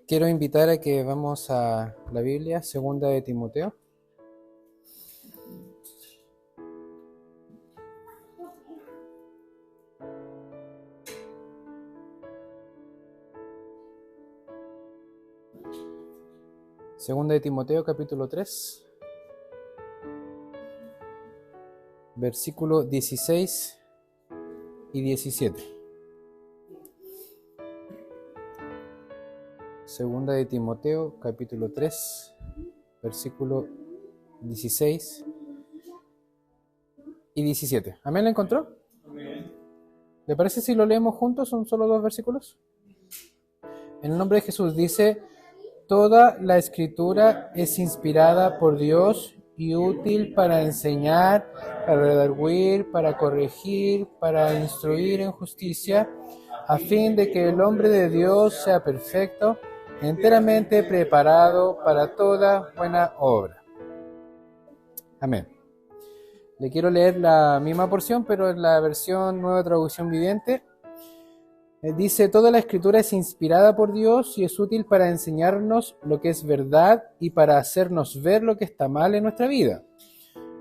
Quiero invitar a que vamos a la Biblia, segunda de Timoteo. Segunda de Timoteo, capítulo 3, versículo 16 y 17. Segunda de Timoteo, capítulo 3, versículo 16 y 17. ¿Amén? ¿La encontró? Amén. ¿Le parece si lo leemos juntos? Son solo 2 versículos. En el nombre de Jesús dice: toda la escritura es inspirada por Dios y útil para enseñar, para redarguir, para corregir, para instruir en justicia, a fin de que el hombre de Dios sea perfecto, enteramente preparado para toda buena obra. Amén. Le quiero leer la misma porción, pero en la versión Nueva Traducción Viviente. Dice: toda la escritura es inspirada por Dios y es útil para enseñarnos lo que es verdad y para hacernos ver lo que está mal en nuestra vida.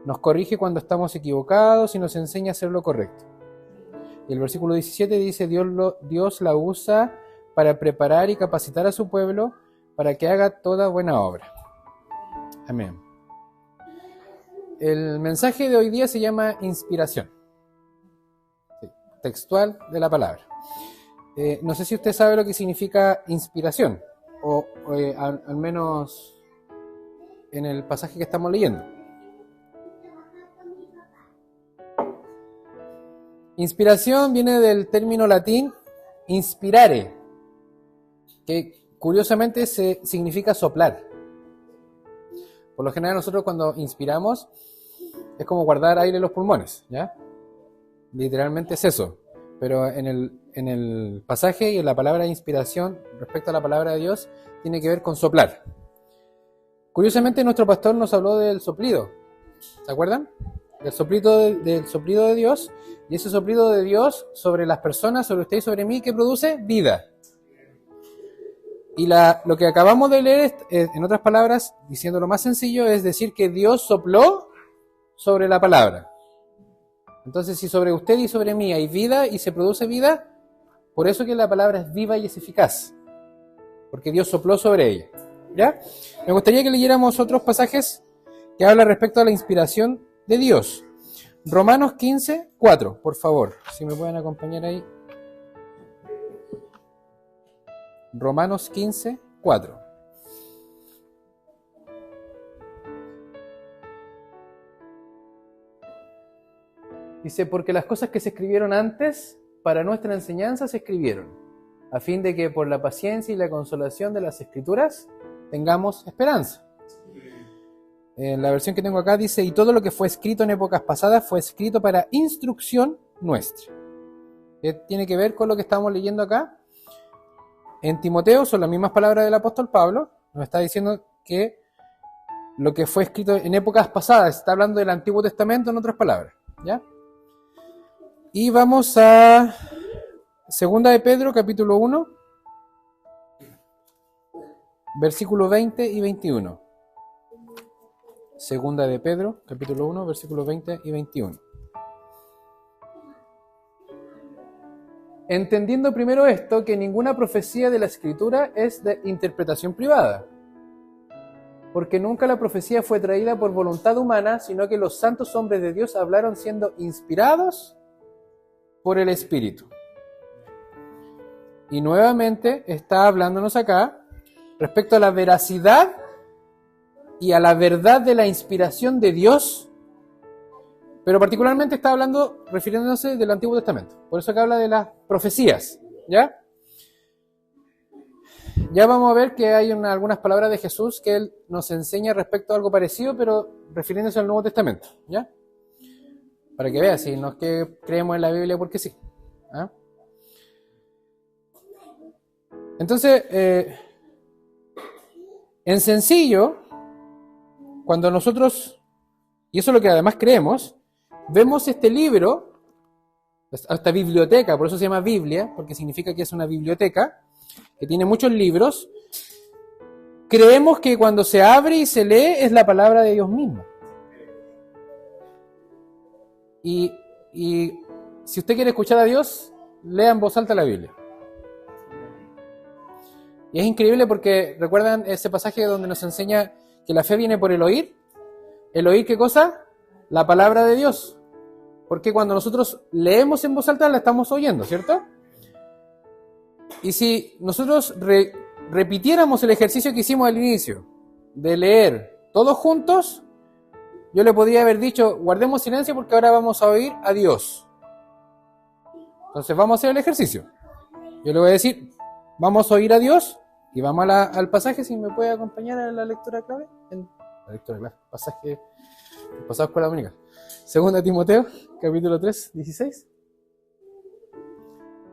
Nos corrige cuando estamos equivocados y nos enseña a hacer lo correcto. Y el versículo 17 dice: Dios la usa para preparar y capacitar a su pueblo para que haga toda buena obra. Amén. El mensaje de hoy día se llama inspiración. Sí, textual de la palabra. No sé si usted sabe lo que significa inspiración, o al menos en el pasaje que estamos leyendo. Inspiración viene del término latín inspirare, que curiosamente significa soplar. Por lo general nosotros cuando inspiramos es como guardar aire en los pulmones, ¿ya? Literalmente es eso. Pero en el pasaje y en la palabra inspiración, respecto a la palabra de Dios, tiene que ver con soplar. Curiosamente, nuestro pastor nos habló del soplido. ¿Se acuerdan? Del soplido de Dios. Y ese soplido de Dios sobre las personas, sobre usted y sobre mí, ¿qué produce? Vida. Y lo que acabamos de leer, en otras palabras, diciéndolo más sencillo, es decir que Dios sopló sobre la palabra. Entonces, si sobre usted y sobre mí hay vida y se produce vida, por eso que la palabra es viva y es eficaz, porque Dios sopló sobre ella. ¿Ya? Me gustaría que leyéramos otros pasajes que hablan respecto a la inspiración de Dios. Romanos 15, 4, por favor, si me pueden acompañar ahí. Romanos 15, 4. Dice: porque las cosas que se escribieron antes, para nuestra enseñanza se escribieron, a fin de que por la paciencia y la consolación de las Escrituras tengamos esperanza. En la versión que tengo acá dice: y todo lo que fue escrito en épocas pasadas fue escrito para instrucción nuestra. ¿Qué tiene que ver con lo que estamos leyendo acá? En Timoteo son las mismas palabras del apóstol Pablo. Nos está diciendo que lo que fue escrito en épocas pasadas, está hablando del Antiguo Testamento en otras palabras, ¿ya? Y vamos a segunda de Pedro, capítulo 1, versículo 20 y 21. Segunda de Pedro, capítulo 1, versículos 20 y 21. Entendiendo primero esto, que ninguna profecía de la Escritura es de interpretación privada, porque nunca la profecía fue traída por voluntad humana, sino que los santos hombres de Dios hablaron siendo inspirados por el Espíritu. Y nuevamente está hablándonos acá respecto a la veracidad y a la verdad de la inspiración de Dios, pero particularmente está hablando, refiriéndose del Antiguo Testamento. Por eso que habla de las profecías, ¿ya? Ya vamos a ver que hay algunas palabras de Jesús que Él nos enseña respecto a algo parecido, pero refiriéndose al Nuevo Testamento, ¿ya? Para que vea, si no es que creemos en la Biblia porque sí. ¿Ah? Entonces, en sencillo, cuando nosotros, y eso es lo que además creemos, vemos este libro, esta biblioteca, por eso se llama Biblia, porque significa que es una biblioteca, que tiene muchos libros, creemos que cuando se abre y se lee es la palabra de Dios misma. Y si usted quiere escuchar a Dios, lea en voz alta la Biblia. Y es increíble porque, ¿recuerdan ese pasaje donde nos enseña que la fe viene por el oír? ¿El oír qué cosa? La palabra de Dios. Porque cuando nosotros leemos en voz alta la estamos oyendo, ¿cierto? Y si nosotros repitiéramos el ejercicio que hicimos al inicio, de leer todos juntos, yo le podría haber dicho, guardemos silencio porque ahora vamos a oír a Dios. Entonces vamos a hacer el ejercicio. Yo le voy a decir, vamos a oír a Dios y vamos al pasaje, si me puede acompañar a la lectura clave. La lectura clave, pasaje, pasado escuela dominical. Segunda Timoteo, capítulo 3, 16.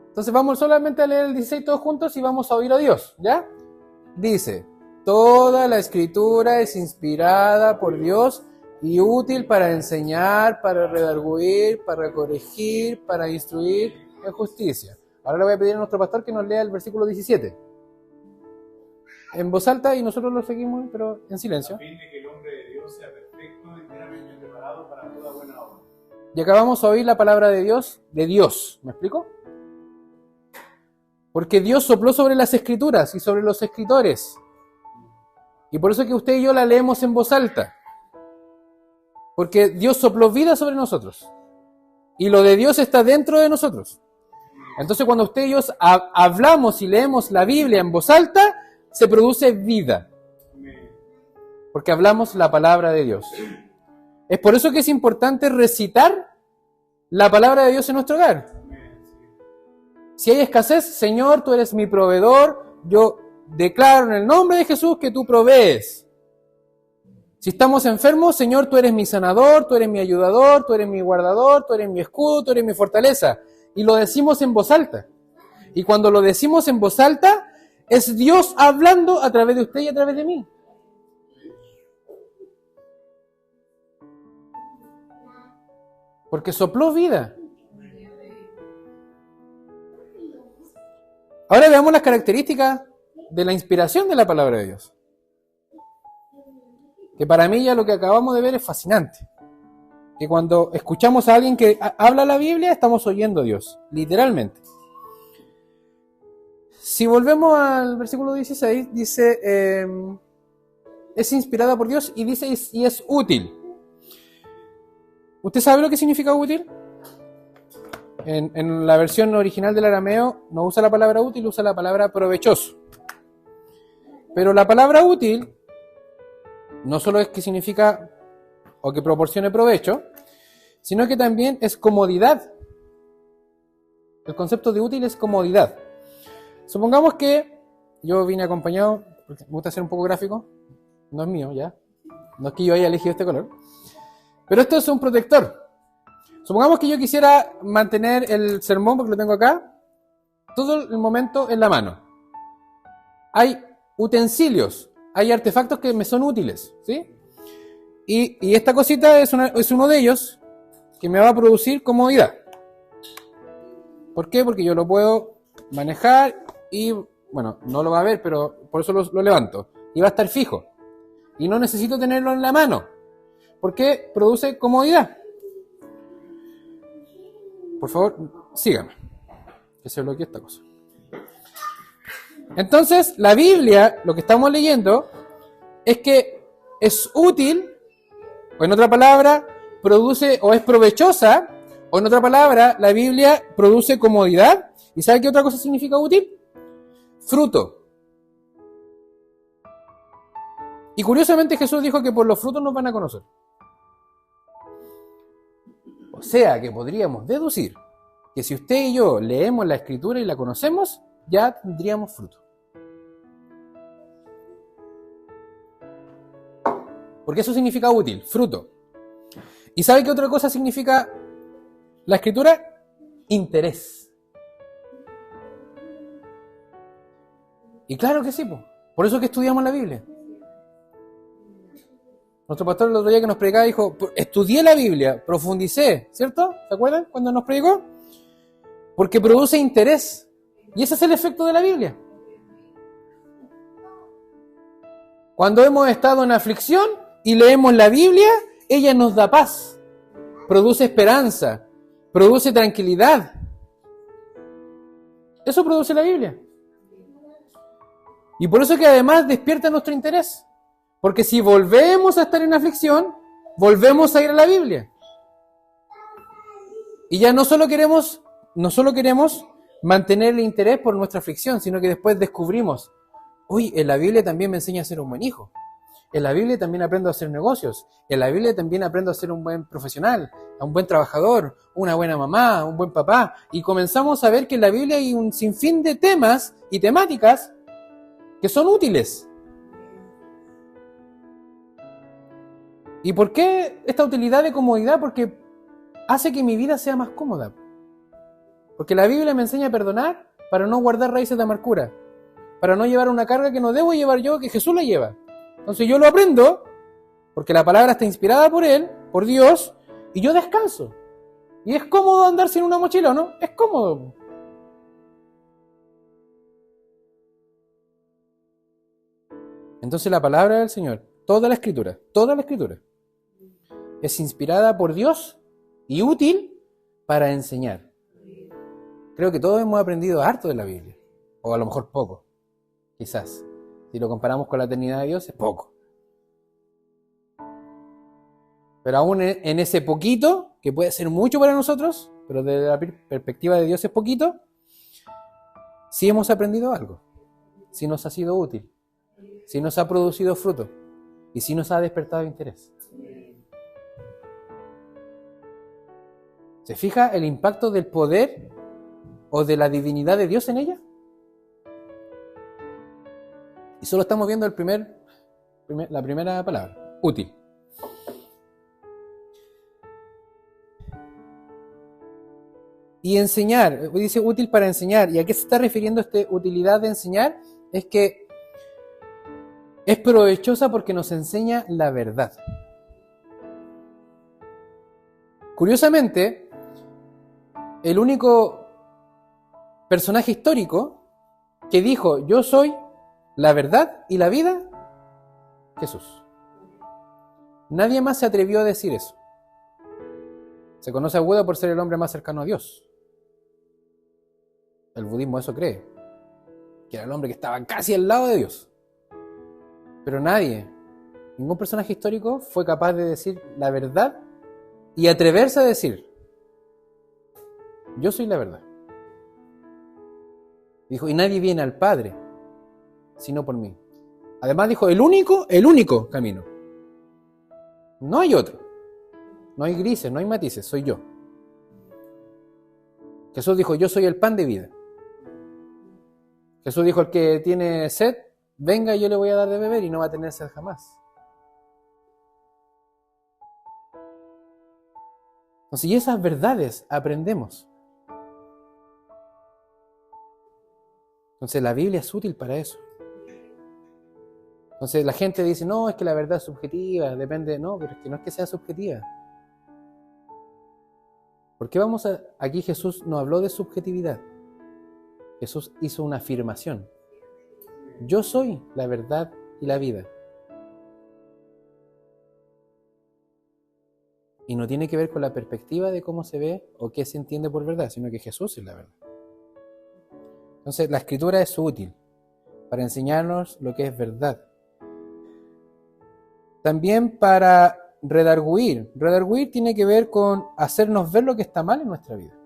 Entonces vamos solamente a leer el 16 todos juntos y vamos a oír a Dios, ¿ya? Dice, toda la escritura es inspirada por Dios y útil para enseñar, para redarguir, para corregir, para instruir en justicia. Ahora le voy a pedir a nuestro pastor que nos lea el versículo 17. En voz alta y nosotros lo seguimos, pero en silencio. A fin de que el hombre de Dios sea perfecto, enteramente preparado para toda buena obra. Y acabamos a oír la palabra de Dios, ¿me explico? Porque Dios sopló sobre las escrituras y sobre los escritores. Y por eso es que usted y yo la leemos en voz alta. Porque Dios sopló vida sobre nosotros. Y lo de Dios está dentro de nosotros. Entonces cuando usted y yo hablamos y leemos la Biblia en voz alta, se produce vida. Porque hablamos la palabra de Dios. Es por eso que es importante recitar la palabra de Dios en nuestro hogar. Si hay escasez, Señor, tú eres mi proveedor, yo declaro en el nombre de Jesús que tú provees. Si estamos enfermos, Señor, tú eres mi sanador, tú eres mi ayudador, tú eres mi guardador, tú eres mi escudo, tú eres mi fortaleza. Y lo decimos en voz alta. Y cuando lo decimos en voz alta, es Dios hablando a través de usted y a través de mí. Porque sopló vida. Ahora veamos las características de la inspiración de la palabra de Dios. Que para mí ya lo que acabamos de ver es fascinante. Que cuando escuchamos a alguien que habla la Biblia, estamos oyendo a Dios, literalmente. Si volvemos al versículo 16, dice, es inspirada por Dios y dice, y es útil. ¿Usted sabe lo que significa útil? En la versión original del arameo no usa la palabra útil, usa la palabra provechoso. Pero la palabra útil no solo es que significa o que proporcione provecho, sino que también es comodidad. El concepto de útil es comodidad. Supongamos que yo vine acompañado, porque me gusta ser un poco gráfico, no es mío ya, no es que yo haya elegido este color, pero esto es un protector. Supongamos que yo quisiera mantener el sermón, porque lo tengo acá, todo el momento en la mano. Hay utensilios, hay artefactos que me son útiles, ¿sí? Y esta cosita es uno de ellos que me va a producir comodidad. ¿Por qué? Porque yo lo puedo manejar y, bueno, no lo va a ver, pero por eso lo levanto. Y va a estar fijo. Y no necesito tenerlo en la mano, porque produce comodidad. Por favor, síganme, que se bloquee esta cosa. Entonces, la Biblia, lo que estamos leyendo, es que es útil, o en otra palabra, produce o es provechosa, o en otra palabra, la Biblia produce comodidad. ¿Y sabe qué otra cosa significa útil? Fruto. Y curiosamente Jesús dijo que por los frutos nos van a conocer. O sea que podríamos deducir que si usted y yo leemos la Escritura y la conocemos, ya tendríamos fruto. Porque eso significa útil, fruto. ¿Y sabe qué otra cosa significa la Escritura? Interés. Y claro que sí, por eso es que estudiamos la Biblia. Nuestro pastor el otro día que nos predicaba dijo, estudié la Biblia, profundicé, ¿cierto? ¿Se acuerdan cuando nos predicó? Porque produce interés. Y ese es el efecto de la Biblia. Cuando hemos estado en aflicción y leemos la Biblia, ella nos da paz, produce esperanza, produce tranquilidad. Eso produce la Biblia. Y por eso que además despierta nuestro interés. Porque si volvemos a estar en aflicción, volvemos a ir a la Biblia. Y ya no solo queremos mantener el interés por nuestra aflicción, sino que después descubrimos, uy, en la Biblia también me enseña a ser un buen hijo. En la Biblia también aprendo a hacer negocios. En la Biblia también aprendo a ser un buen profesional, a un buen trabajador, una buena mamá, un buen papá. Y comenzamos a ver que en la Biblia hay un sinfín de temas y temáticas que son útiles. ¿Y por qué esta utilidad de comodidad? Porque hace que mi vida sea más cómoda. Porque la Biblia me enseña a perdonar para no guardar raíces de amargura, para no llevar una carga que no debo llevar yo, que Jesús la lleva. Entonces yo lo aprendo, porque la palabra está inspirada por Él, por Dios, y yo descanso. Y es cómodo andar sin una mochila, ¿no? Es cómodo. Entonces la palabra del Señor, toda la Escritura, es inspirada por Dios y útil para enseñar. Creo que todos hemos aprendido harto de la Biblia, o a lo mejor poco, quizás. Si lo comparamos con la eternidad de Dios, es poco. Pero aún en ese poquito, que puede ser mucho para nosotros, pero desde la perspectiva de Dios es poquito, sí hemos aprendido algo, sí nos ha sido útil, sí nos ha producido fruto, y sí nos ha despertado interés. ¿Se fija el impacto del poder o de la divinidad de Dios en ella? Y solo estamos viendo la primera palabra, útil. Y enseñar, dice útil para enseñar. ¿Y a qué se está refiriendo esta utilidad de enseñar? Es que es provechosa porque nos enseña la verdad. Curiosamente, el único personaje histórico que dijo, yo soy la verdad y la vida, Jesús. Nadie más se atrevió a decir eso. Se conoce a Buda por ser el hombre más cercano a Dios. El budismo eso cree, que era el hombre que estaba casi al lado de Dios. Pero ningún personaje histórico fue capaz de decir la verdad y atreverse a decir, yo soy la verdad. Dijo, y nadie viene al Padre sino por mí. Además dijo, el único camino. No hay otro. No hay grises, no hay matices, soy yo. Jesús dijo, yo soy el pan de vida. Jesús dijo, el que tiene sed, venga y yo le voy a dar de beber y no va a tener sed jamás. Entonces, y esas verdades aprendemos. Entonces, la Biblia es útil para eso. Entonces, la gente dice, no, es que la verdad es subjetiva, depende. No, pero es que no es que sea subjetiva. ¿Por qué aquí Jesús no habló de subjetividad? Jesús hizo una afirmación. Yo soy la verdad y la vida. Y no tiene que ver con la perspectiva de cómo se ve o qué se entiende por verdad, sino que Jesús es la verdad. Entonces, la Escritura es útil para enseñarnos lo que es verdad. También para redarguir. Redarguir tiene que ver con hacernos ver lo que está mal en nuestra vida.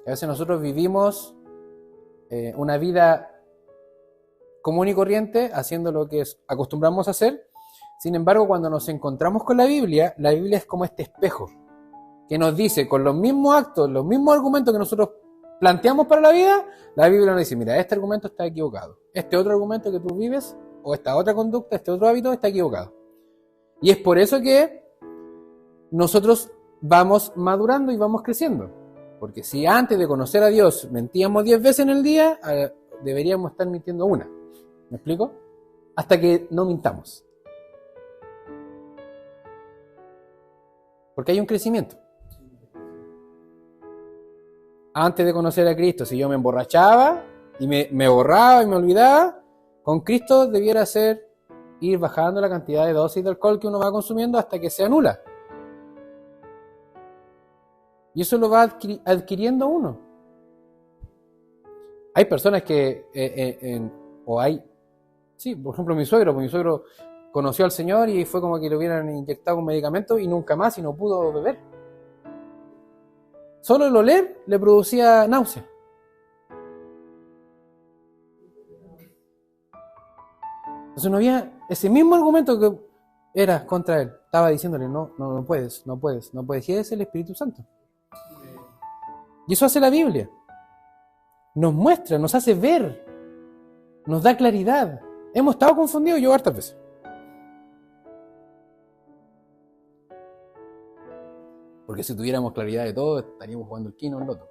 A veces nosotros vivimos una vida común y corriente, haciendo lo que acostumbramos a hacer. Sin embargo, cuando nos encontramos con la Biblia es como este espejo que nos dice, con los mismos actos, los mismos argumentos que nosotros planteamos para la vida, la Biblia nos dice, mira, este argumento está equivocado. Este otro argumento que tú vives, o esta otra conducta, este otro hábito está equivocado. Y es por eso que nosotros vamos madurando y vamos creciendo. Porque si antes de conocer a Dios mentíamos 10 veces en el día, deberíamos estar mintiendo una. ¿Me explico? Hasta que no mintamos. Porque hay un crecimiento. Antes de conocer a Cristo, si yo me emborrachaba y me borraba y me olvidaba, Con Cristo debiera ser ir bajando la cantidad de dosis de alcohol que uno va consumiendo hasta que sea nula. Y eso lo va adquiriendo uno. Hay personas que, sí, por ejemplo mi suegro conoció al Señor y fue como que le hubieran inyectado un medicamento y nunca más y no pudo beber. Solo el oler le producía náusea. Entonces no había ese mismo argumento que era contra él. Estaba diciéndole, no puedes. Y es el Espíritu Santo. Y eso hace la Biblia. Nos muestra, nos hace ver, nos da claridad. Hemos estado confundidos yo hartas veces. Porque si tuviéramos claridad de todo, estaríamos jugando el Kino o el Loto.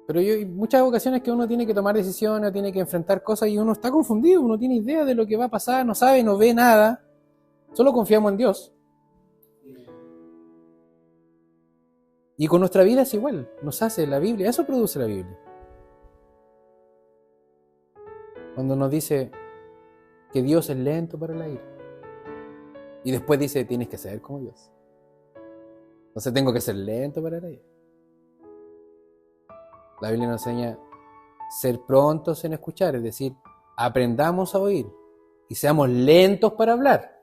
Pero hay muchas ocasiones que uno tiene que tomar decisiones, tiene que enfrentar cosas y uno está confundido, uno tiene idea de lo que va a pasar, no sabe, no ve nada. Solo confiamos en Dios. Y con nuestra vida es igual, nos hace la Biblia, eso produce la Biblia. Cuando nos dice que Dios es lento para la ira. Y después dice, tienes que ser como Dios. Entonces tengo que ser lento para la ira. La Biblia nos enseña ser prontos en escuchar, es decir, aprendamos a oír y seamos lentos para hablar.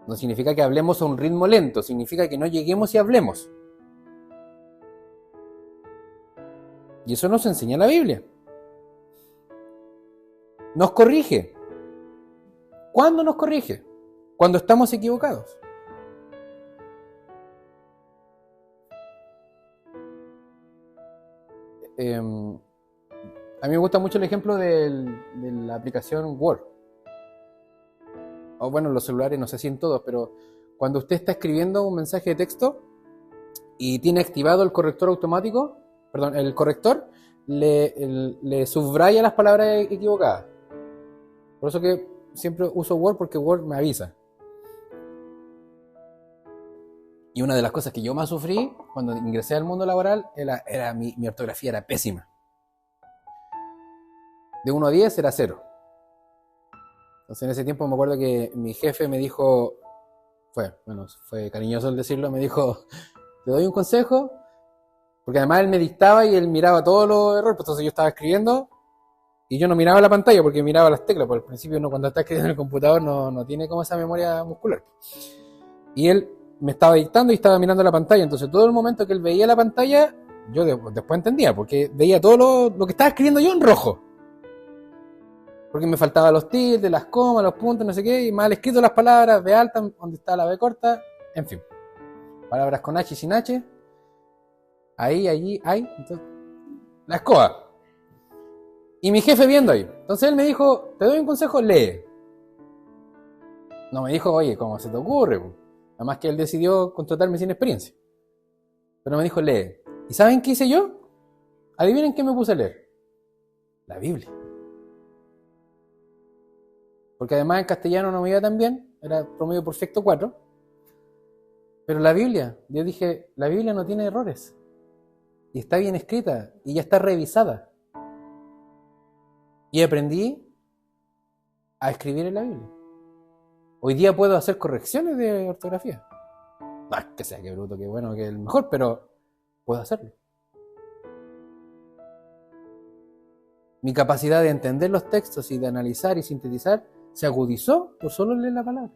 No significa que hablemos a un ritmo lento, significa que no lleguemos y hablemos. Y eso nos enseña la Biblia. Nos corrige. ¿Cuándo nos corrige? Cuando estamos equivocados. A mí me gusta mucho el ejemplo de la aplicación Word. O bueno, los celulares, no sé si en todos, pero cuando usted está escribiendo un mensaje de texto y tiene activado el corrector automático, el corrector le subraya las palabras equivocadas. Por eso que siempre uso Word, porque Word me avisa. Y una de las cosas que yo más sufrí cuando ingresé al mundo laboral era mi ortografía era pésima. De 1 a 10 era 0. Entonces en ese tiempo me acuerdo que mi jefe me dijo, fue cariñoso el decirlo, me dijo, te doy un consejo, porque además él me dictaba y él miraba todos los errores, pues entonces yo estaba escribiendo y yo no miraba la pantalla porque miraba las teclas, porque al principio uno cuando está escribiendo en el computador no tiene como esa memoria muscular. Y él me estaba dictando y estaba mirando la pantalla, entonces todo el momento que él veía la pantalla, yo después entendía, porque veía todo lo que estaba escribiendo yo en rojo. Porque me faltaban los tildes, las comas, los puntos, no sé qué, y mal escrito las palabras, B alta, donde está la B corta, en fin. Palabras con H y sin H. Ahí, allí, ahí. Entonces, la escoba. Y mi jefe viendo ahí. Entonces él me dijo, te doy un consejo, lee. No me dijo, oye, ¿cómo se te ocurre? Además que él decidió contratarme sin experiencia. Pero me dijo, lee. ¿Y saben qué hice yo? Adivinen qué me puse a leer. La Biblia. Porque además en castellano no me iba tan bien, era promedio perfecto 4. Pero la Biblia, yo dije, la Biblia no tiene errores. Y está bien escrita, y ya está revisada. Y aprendí a escribir en la Biblia. Hoy día puedo hacer correcciones de ortografía. No es que sea que bruto, que bueno, que el mejor, pero puedo hacerlo. Mi capacidad de entender los textos y de analizar y sintetizar se agudizó por solo leer la palabra.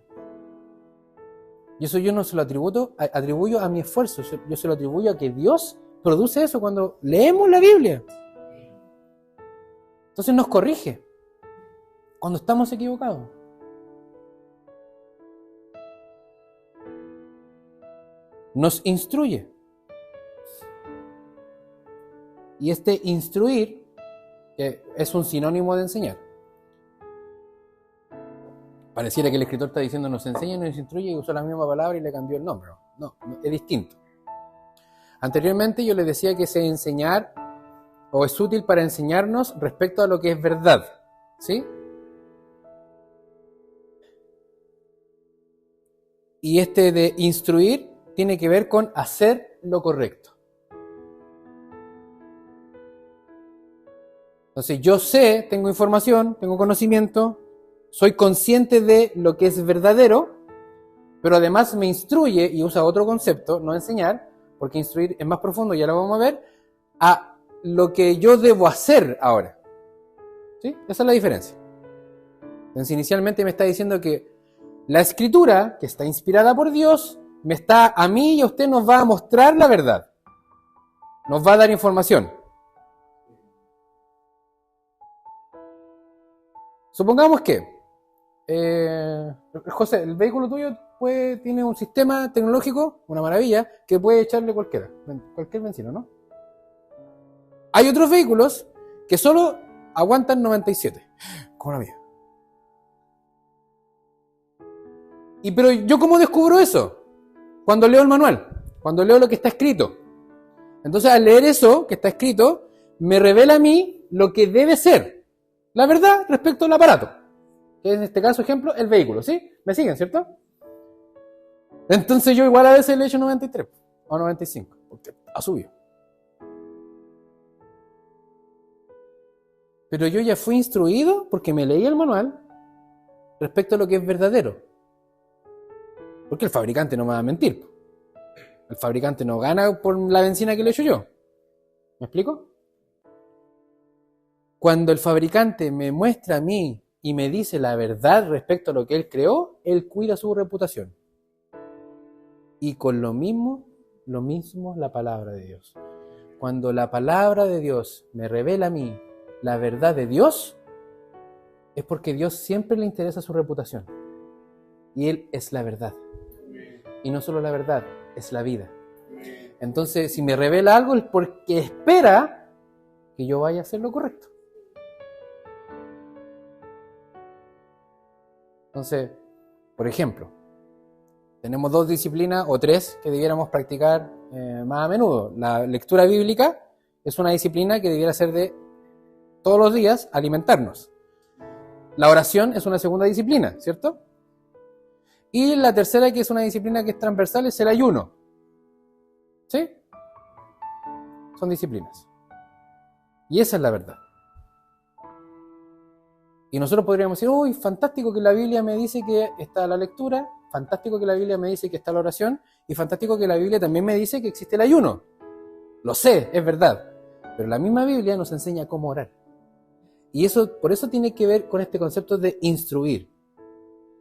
Y eso yo no se lo atribuyo a mi esfuerzo, yo se lo atribuyo a que Dios produce eso cuando leemos la Biblia. Entonces nos corrige cuando estamos equivocados. Nos instruye. Y este instruir, que es un sinónimo de enseñar. Pareciera que el escritor está diciendo nos enseña, nos instruye y usó la misma palabra y le cambió el nombre. No, es distinto. Anteriormente yo les decía que ese enseñar o es útil para enseñarnos respecto a lo que es verdad. ¿Sí? Y este de instruir tiene que ver con hacer lo correcto. Entonces yo sé, tengo información, tengo conocimiento, soy consciente de lo que es verdadero, pero además me instruye y usa otro concepto, no enseñar, porque instruir es más profundo, ya lo vamos a ver, a lo que yo debo hacer ahora. ¿Sí? Esa es la diferencia. Entonces inicialmente me está diciendo que la escritura, que está inspirada por Dios, a mí y a usted nos va a mostrar la verdad. Nos va a dar información. Supongamos que, José, el vehículo tuyo tiene un sistema tecnológico, una maravilla, que puede echarle cualquier benzina, ¿no? Hay otros vehículos que solo aguantan 97, como la mía. Pero ¿yo cómo descubro eso? Cuando leo el manual, cuando leo lo que está escrito. Entonces, al leer eso que está escrito, me revela a mí lo que debe ser la verdad respecto al aparato. Que en este caso, ejemplo, el vehículo, ¿sí? ¿Me siguen, cierto? Entonces yo igual a veces le echo 93 o 95, porque ha subido. Pero yo ya fui instruido porque me leí el manual respecto a lo que es verdadero. Porque el fabricante no me va a mentir. El fabricante no gana por la benzina que le echo yo. ¿Me explico? Cuando el fabricante me muestra a mí y me dice la verdad respecto a lo que él creó, él cuida su reputación. Y con lo mismo la palabra de Dios. Cuando la palabra de Dios me revela a mí la verdad de Dios, es porque Dios siempre le interesa su reputación. Y Él es la verdad. Y no solo la verdad, es la vida. Entonces, si me revela algo es porque espera que yo vaya a hacer lo correcto. Entonces, por ejemplo, tenemos 2 disciplinas o 3 que debiéramos practicar más a menudo. La lectura bíblica es una disciplina que debiera ser de todos los días alimentarnos. La oración es una segunda disciplina, ¿cierto? Y la tercera, que es una disciplina que es transversal, es el ayuno. ¿Sí? Son disciplinas. Y esa es la verdad. Y nosotros podríamos decir, uy, fantástico que la Biblia me dice que está la lectura, fantástico que la Biblia me dice que está la oración, y fantástico que la Biblia también me dice que existe el ayuno. Lo sé, es verdad. Pero la misma Biblia nos enseña cómo orar. Y eso, por eso tiene que ver con este concepto de instruir.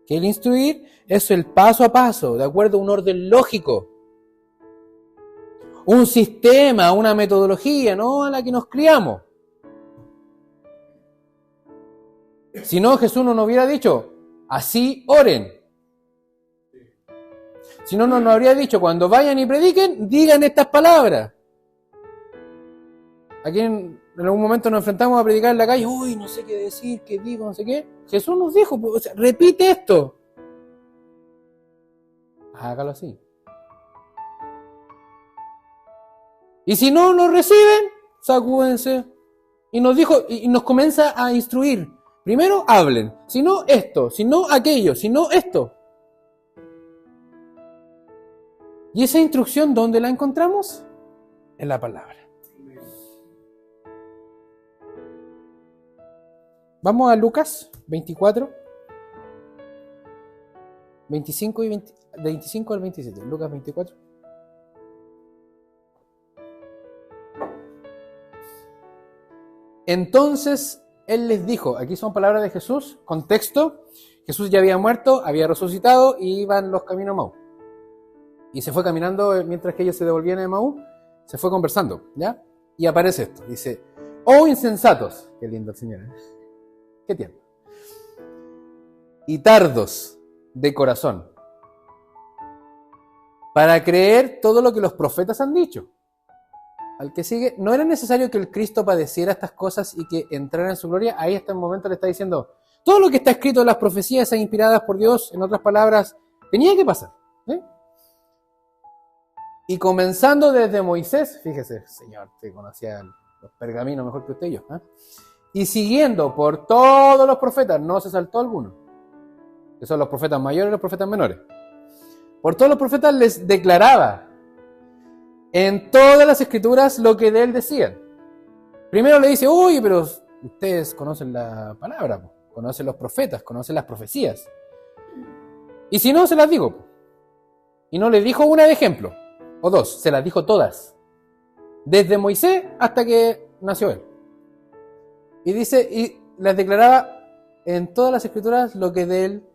Que el instruir es el paso a paso, de acuerdo a un orden lógico. Un sistema, una metodología, no a la que nos criamos. Si no, Jesús no nos hubiera dicho, así oren. Si no, nos habría dicho, cuando vayan y prediquen, digan estas palabras. Aquí en algún momento nos enfrentamos a predicar en la calle, uy, no sé qué decir, qué digo, no sé qué. Jesús nos dijo, o sea, repite esto. Hágalo así. Y si no nos reciben, sacúdense. Y nos dijo, y nos comienza a instruir. Primero hablen, si no esto, si no aquello, si no esto. ¿Y esa instrucción dónde la encontramos? En la palabra. Vamos a Lucas 24, 25 al 27. Lucas 24. Entonces Él les dijo, aquí son palabras de Jesús, contexto, Jesús ya había muerto, había resucitado y iban los caminos a Emaús. Y se fue caminando mientras que ellos se devolvían a Emaús, se fue conversando, ¿ya? Y aparece esto, dice, oh insensatos, qué lindo el Señor, ¿eh? Qué tierno. Y tardos de corazón, para creer todo lo que los profetas han dicho. Al que sigue, no era necesario que el Cristo padeciera estas cosas y que entrara en su gloria. Ahí hasta el momento le está diciendo, todo lo que está escrito en las profecías inspiradas por Dios, en otras palabras, tenía que pasar. ¿Sí? Y comenzando desde Moisés, fíjese, Señor, te conocía los pergaminos mejor que usted y yo, ¿eh? Y siguiendo por todos los profetas, no se saltó alguno, que son los profetas mayores y los profetas menores. Por todos los profetas les declaraba en todas las escrituras lo que de él decían. Primero le dice, uy, pero ustedes conocen la palabra, po, conocen los profetas, conocen las profecías. Y si no, se las digo. Po. Y no les dijo una de ejemplo, o dos, se las dijo todas. Desde Moisés hasta que nació él. Y dice, y las declaraba en todas las escrituras lo que de él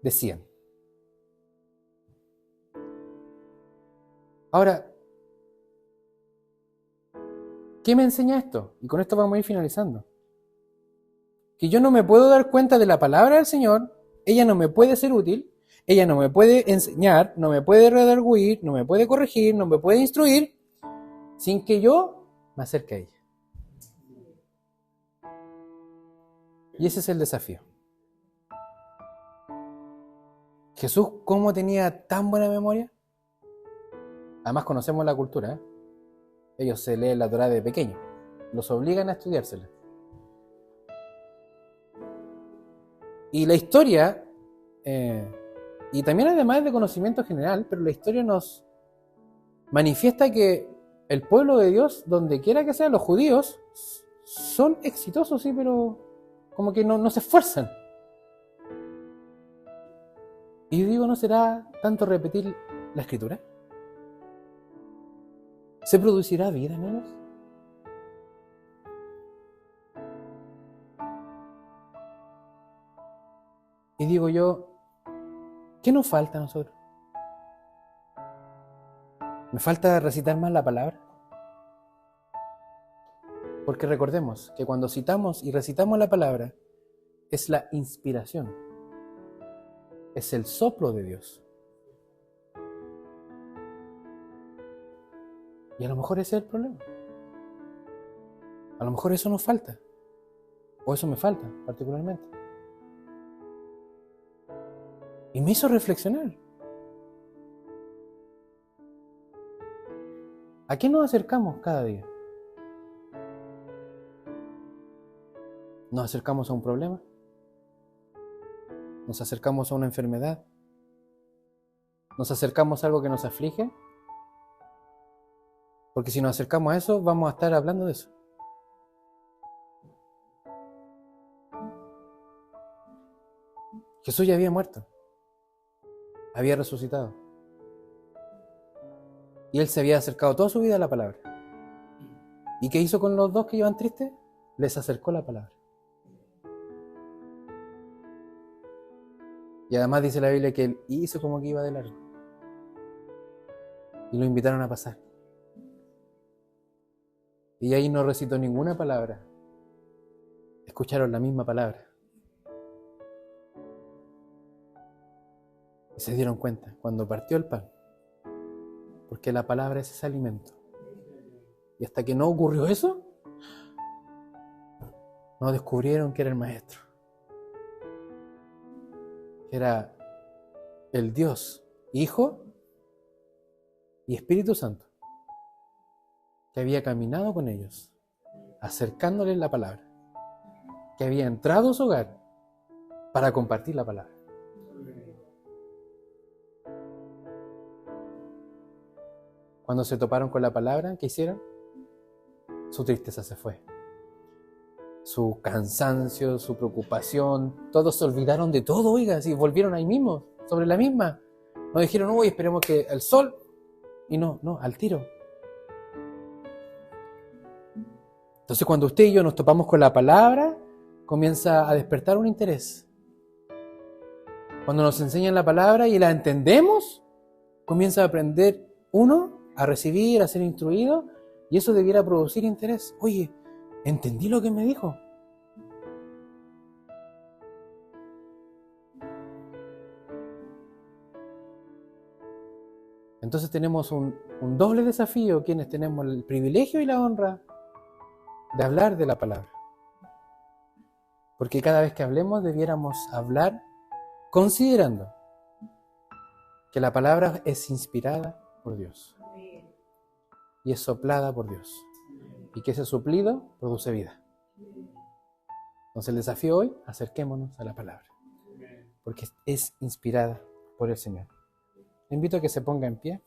decían. Ahora, ¿qué me enseña esto? Y con esto vamos a ir finalizando. Que yo no me puedo dar cuenta de la palabra del Señor, ella no me puede ser útil, ella no me puede enseñar, no me puede redarguir, no me puede corregir, no me puede instruir, sin que yo me acerque a ella. Y ese es el desafío. Jesús, ¿cómo tenía tan buena memoria? Además conocemos la cultura, ¿eh? Ellos se leen la Torá de pequeño. Los obligan a estudiársela. Y la historia, y también además de conocimiento general, pero la historia nos manifiesta que el pueblo de Dios, donde quiera que sea, los judíos, son exitosos, sí, pero como que no se esfuerzan. Y yo digo, ¿no será tanto repetir la escritura? ¿Se producirá vida en ellos? Y digo yo, ¿qué nos falta a nosotros? ¿Me falta recitar más la palabra? Porque recordemos que cuando citamos y recitamos la palabra, es la inspiración, es el soplo de Dios. Y a lo mejor ese es el problema. A lo mejor eso nos falta. O eso me falta, particularmente. Y me hizo reflexionar. ¿A qué nos acercamos cada día? ¿Nos acercamos a un problema? ¿Nos acercamos a una enfermedad? ¿Nos acercamos a algo que nos aflige? Porque si nos acercamos a eso, vamos a estar hablando de eso. Jesús ya había muerto. Había resucitado. Y él se había acercado toda su vida a la palabra. ¿Y qué hizo con los dos que iban tristes? Les acercó la palabra. Y además dice la Biblia que él hizo como que iba de largo. Y lo invitaron a pasar. Y ahí no recitó ninguna palabra. Escucharon la misma palabra. Y se dieron cuenta cuando partió el pan. Porque la palabra es ese alimento. Y hasta que no ocurrió eso, no descubrieron que era el Maestro. Que era el Dios, Hijo y Espíritu Santo, que había caminado con ellos, acercándoles la palabra, que había entrado a su hogar para compartir la palabra. Cuando se toparon con la palabra, ¿qué hicieron? Su tristeza se fue. Su cansancio, su preocupación, todos se olvidaron de todo, oiga, y volvieron ahí mismo, sobre la misma. No dijeron, uy, esperemos que el sol, y no, al tiro. Entonces cuando usted y yo nos topamos con la palabra, comienza a despertar un interés. Cuando nos enseñan la palabra y la entendemos, comienza a aprender uno, a recibir, a ser instruido, y eso debiera producir interés. Oye, entendí lo que me dijo. Entonces tenemos un doble desafío, quienes tenemos el privilegio y la honra de hablar de la palabra. Porque cada vez que hablemos debiéramos hablar considerando que la palabra es inspirada por Dios y es soplada por Dios y que ese suplido produce vida. Entonces el desafío hoy, acerquémonos a la palabra porque es inspirada por el Señor. Le invito a que se ponga en pie.